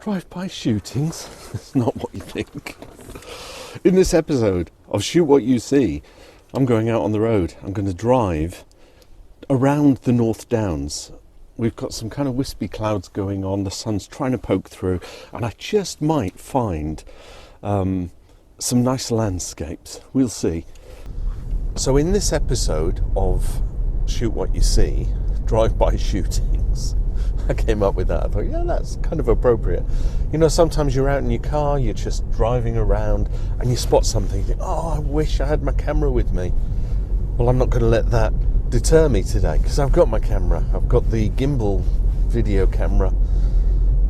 Drive-by shootings? It's not what you think. In this episode of Shoot What You See, I'm going out on the road. I'm going to drive around the North Downs. We've got some kind of wispy clouds going on. The sun's trying to poke through, and I just might find some nice landscapes. We'll see. So in this episode of Shoot What You See, drive-by shootings, I came up with that. I thought, yeah, that's kind of appropriate. You know, sometimes you're out in your car, you're just driving around, and you spot something. You think, oh, I wish I had my camera with me. Well, I'm not going to let that deter me today, because I've got my camera. I've got the gimbal video camera,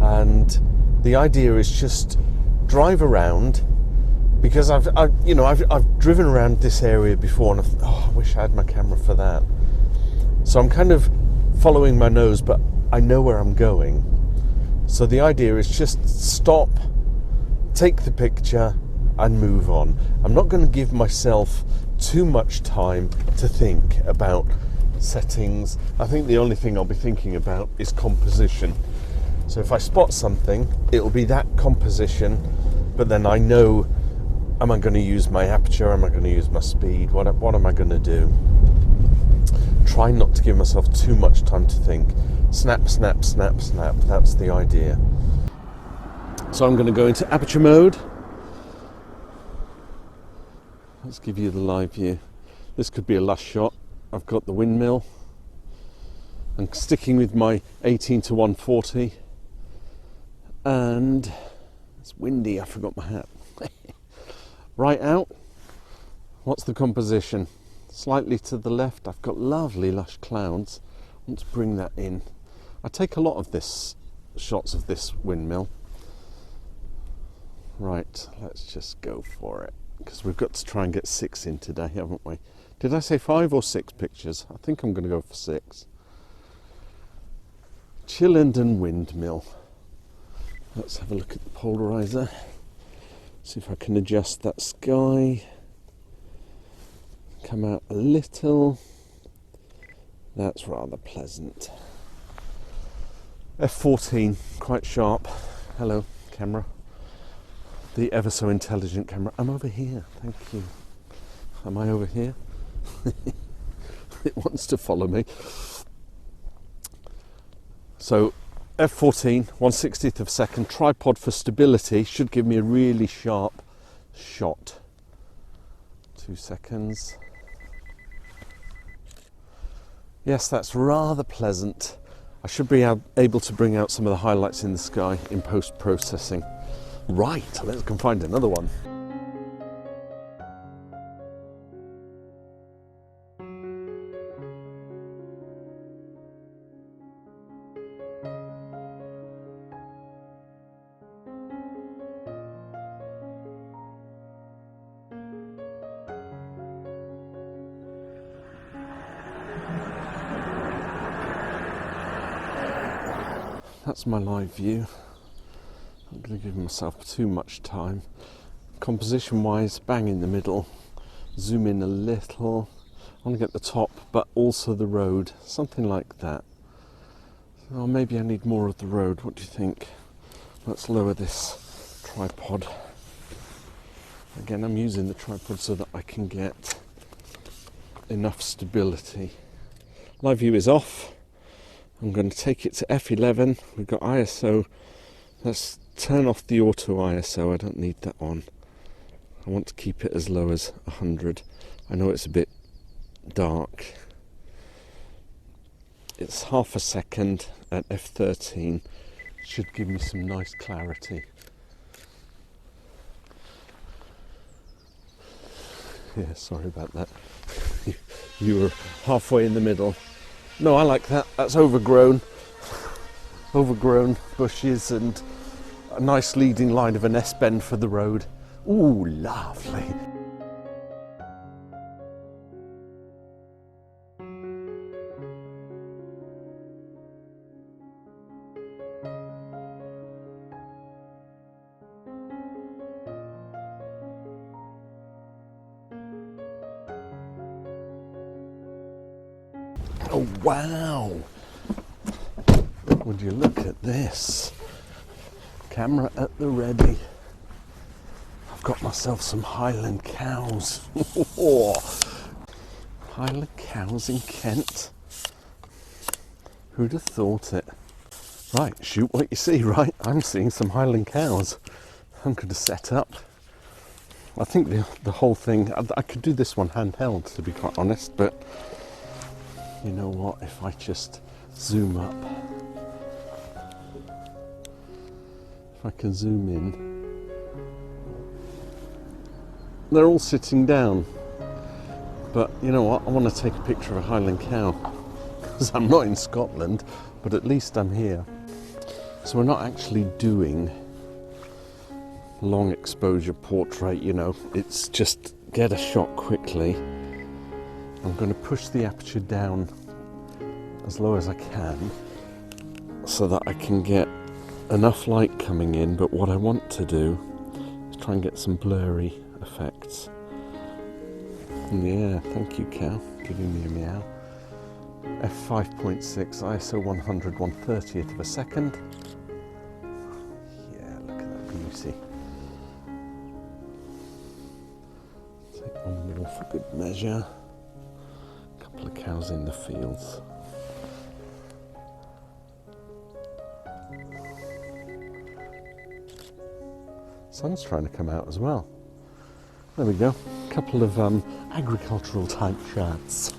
and the idea is just drive around, because I've driven around this area before, and I thought, oh, I wish I had my camera for that. So I'm kind of following my nose, but I know where I'm going. So the idea is just stop, take the picture, and move on. I'm not going to give myself too much time to think about settings. I think the only thing I'll be thinking about is composition. So if I spot something, it'll be that composition, but then I know, am I going to use my aperture? Am I going to use my speed? What am I going to do? Try not to give myself too much time to think. Snap, snap, snap, snap. That's the idea. So I'm going to go into aperture mode. Let's give you the live view. This could be a lush shot. I've got the windmill. I'm sticking with my 18 to 140. And it's windy. I forgot my hat. Right out. What's the composition? Slightly to the left, I've got lovely lush clouds. I want to bring that in. I take a lot of this shots of this windmill. Right, let's just go for it, because we've got to try and get 6 in today, haven't we? Did I say 5 or 6 pictures? I think I'm going to go for 6. Chillenden windmill. Let's have a look at the polarizer. See if I can adjust that sky. Come out a little. That's rather pleasant. F14, quite sharp. Hello, camera. The ever so intelligent camera. I'm over here, thank you. Am I over here? It wants to follow me. So F14, 1/60th of a second. Tripod for stability should give me a really sharp shot. 2 seconds. Yes, that's rather pleasant. I should be able to bring out some of the highlights in the sky in post-processing. Right, let's go find another one. That's my live view. I'm going to give myself too much time. Composition wise, bang in the middle. Zoom in a little. I want to get the top, but also the road. Something like that. Or maybe I need more of the road. What do you think? Let's lower this tripod. Again, I'm using the tripod so that I can get enough stability. Live view is off. I'm going to take it to F11. We've got ISO. Let's turn off the auto ISO. I don't need that on. I want to keep it as low as 100. I know it's a bit dark. It's half a second at F13. Should give me some nice clarity. Yeah, sorry about that. You were halfway in the middle. No, I like that. That's overgrown. Overgrown bushes and a nice leading line of an S-bend for the road. Ooh, lovely. Oh, wow. Would you look at this? Camera at the ready. I've got myself some Highland cows. Highland cows in Kent. Who'd have thought it? Right, shoot what you see, right? I'm seeing some Highland cows. I'm going to set up. I think the whole thing, I could do this one handheld, to be quite honest, but you know what, if I just zoom up, if I can zoom in, they're all sitting down, but you know what, I want to take a picture of a Highland cow, because I'm not in Scotland, but at least I'm here. So we're not actually doing long exposure portrait, you know, it's just get a shot quickly. I'm going to push the aperture down as low as I can so that I can get enough light coming in, but what I want to do is try and get some blurry effects in the air. Thank you, cow, giving me a meow. f5.6 ISO 100 1/30th of a second. Yeah, look at that beauty. Take one more for good measure. A couple of cows in the fields. Sun's trying to come out as well. There we go. A couple of agricultural type shots.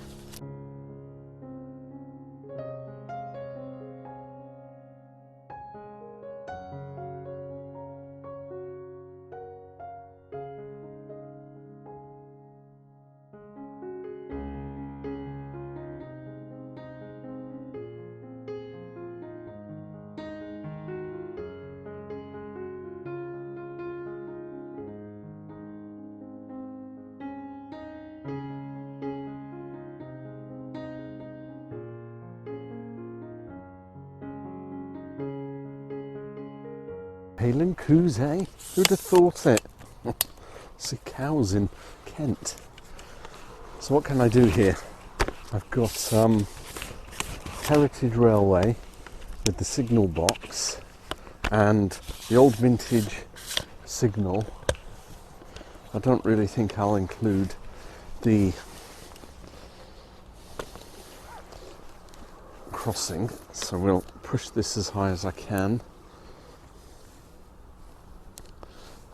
Highland coos, eh? Who'd have thought it? See cows in Kent. So what can I do here? I've got Heritage Railway with the signal box and the old vintage signal. I don't really think I'll include the crossing, so we'll push this as high as I can.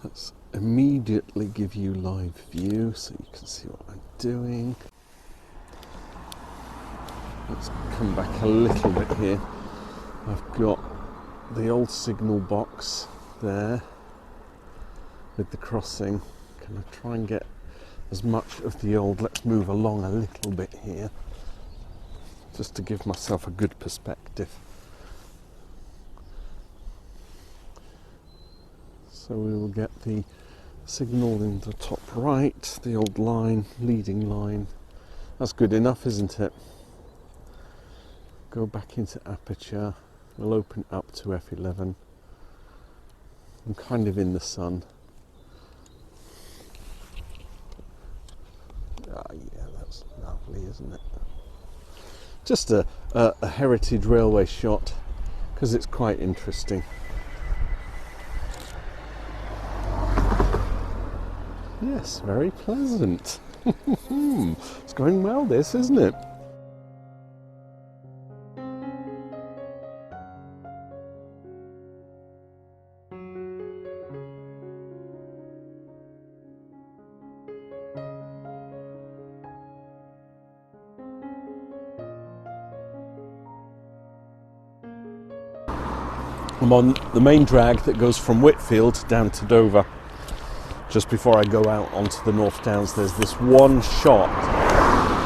Let's immediately give you live view so you can see what I'm doing. Let's come back a little bit here. I've got the old signal box there with the crossing. Can I try and get as much of the old, let's move along a little bit here just to give myself a good perspective. So we will get the signal in the top right, the old line, leading line. That's good enough, isn't it? Go back into aperture. We'll open up to f11. I'm kind of in the sun. Ah, yeah, that's lovely, isn't it? Just a Heritage Railway shot, because it's quite interesting. Yes, very pleasant. It's going well, this, isn't it? I'm on the main drag that goes from Whitfield down to Dover. Just before I go out onto the North Downs, there's this one shot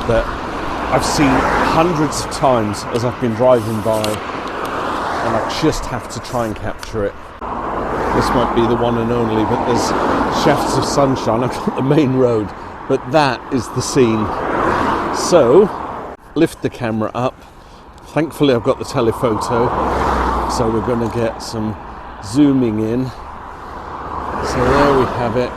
that I've seen hundreds of times as I've been driving by, and I just have to try and capture it. This might be the one and only, but there's shafts of sunshine. I've got the main road, but that is the scene. So, lift the camera up. Thankfully I've got the telephoto, so we're going to get some zooming in. So there we have it.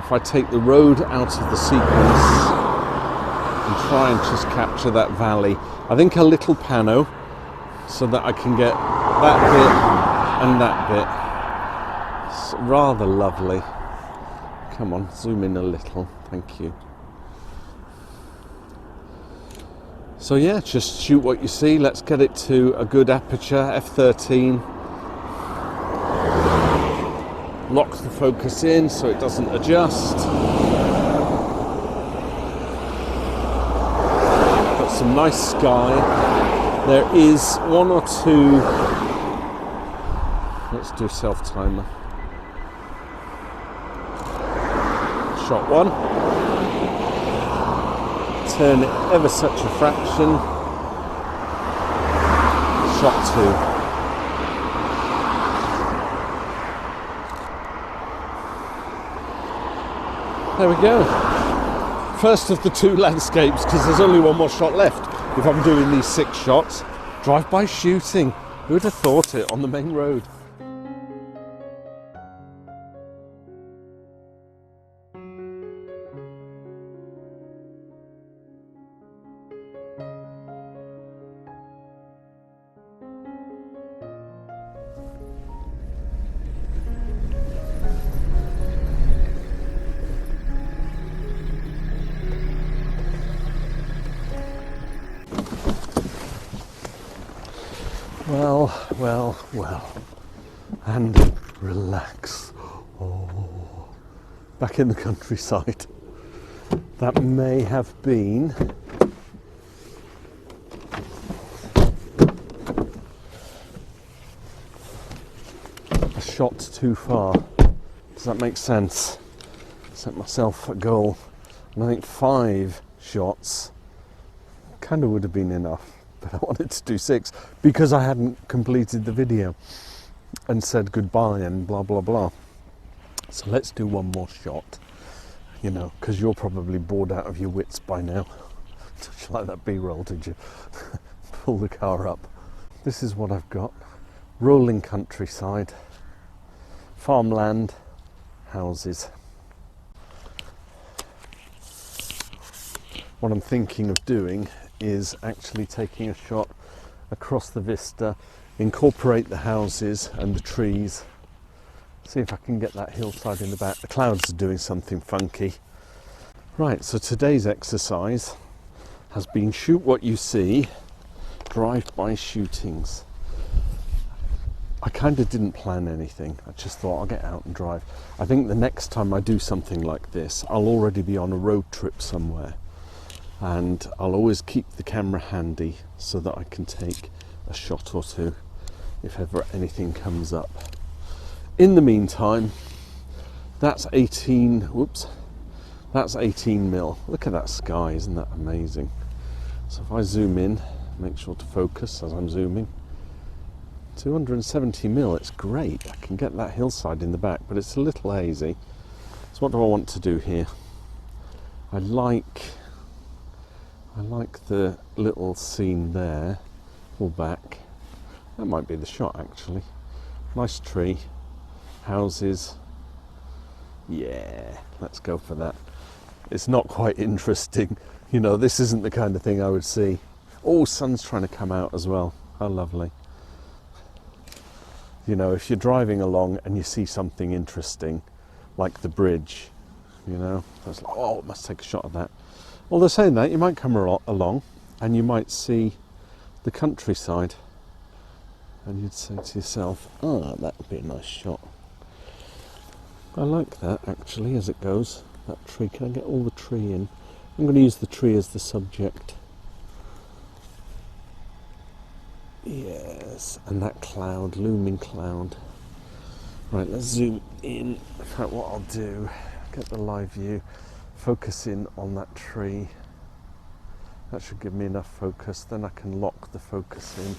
If I take the road out of the sequence and try and just capture that valley, I think a little pano so that I can get that bit and that bit. It's rather lovely. Come on, zoom in a little, thank you. So yeah, just shoot what you see. Let's get it to a good aperture, f13. Lock the focus in so it doesn't adjust. Got some nice sky. There is one or two. Let's do self-timer. Shot one. Turn it ever such a fraction. Shot two. There we go. First of the two landscapes, because there's only one more shot left. If I'm doing these 6 shots, drive-by shooting. Who would have thought it on the main road? Well, and relax. Oh, back in the countryside. That may have been a shot too far. Does that make sense? Set myself a goal, and I think 5 shots kind of would have been enough. But I wanted to do 6 because I hadn't completed the video and said goodbye and blah blah blah. So let's do one more shot, you know, because you're probably bored out of your wits by now. Did you like that B-roll, did you? Pull the car up. This is what I've got. Rolling countryside, farmland, houses. What I'm thinking of doing is actually taking a shot across the vista, incorporate the houses and the trees, see if I can get that hillside in the back. The clouds are doing something funky. Right, so today's exercise has been shoot what you see, drive-by shootings. I kind of didn't plan anything. I just thought I'll get out and drive. I think the next time I do something like this, I'll already be on a road trip somewhere. And I'll always keep the camera handy so that I can take a shot or two if ever anything comes up. In the meantime, that's 18 mil. Look at that sky, isn't that amazing? So if I zoom in, make sure to focus as I'm zooming. 270 mil, it's great. I can get that hillside in the back, but it's a little hazy. So what do I want to do here? I like the little scene there, pull back. That might be the shot actually. Nice tree, houses. Yeah, let's go for that. It's not quite interesting. You know, this isn't the kind of thing I would see. Oh, sun's trying to come out as well. How lovely. You know, if you're driving along and you see something interesting, like the bridge, you know, that's like, oh, must take a shot of that. Although saying that, you might come along and you might see the countryside and you'd say to yourself, ah, that would be a nice shot. I like that actually as it goes, that tree. Can I get all the tree in? I'm going to use the tree as the subject. Yes, and that cloud, looming cloud. Right, let's zoom in. In fact, what I'll do, get the live view. Focus in on that tree. That should give me enough focus. Then I can lock the focus in.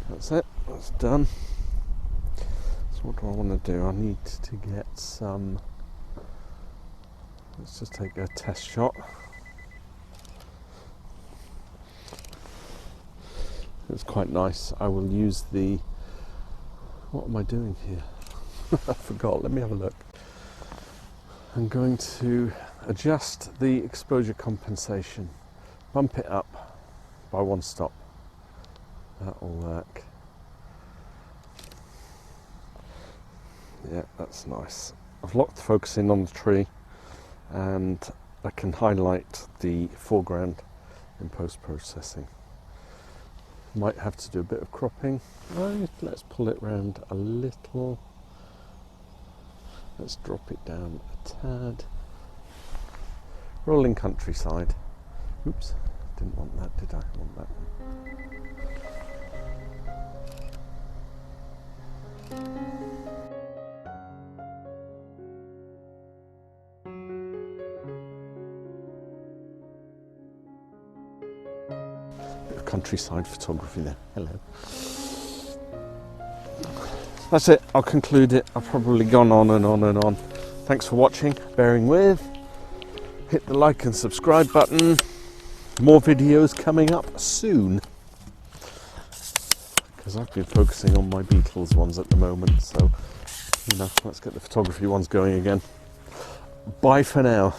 That's it. That's done. So what do I want to do? I need to get some. Let's just take a test shot. It's quite nice. I will use the. What am I doing here? I forgot, let me have a look. I'm going to adjust the exposure compensation, bump it up by 1 stop. That'll work. Yeah, that's nice. I've locked the focus in on the tree, and I can highlight the foreground in post-processing. Might have to do a bit of cropping. Right, let's pull it round a little. Let's drop it down a tad. Rolling countryside. Oops, didn't want that, did I? I want that one. Bit of countryside photography there. Hello. That's it, I'll conclude it. I've probably gone on and on and on. Thanks for watching, bearing with. Hit the like and subscribe button. More videos coming up soon. Because I've been focusing on my Beatles ones at the moment, so let's get the photography ones going again. Bye for now.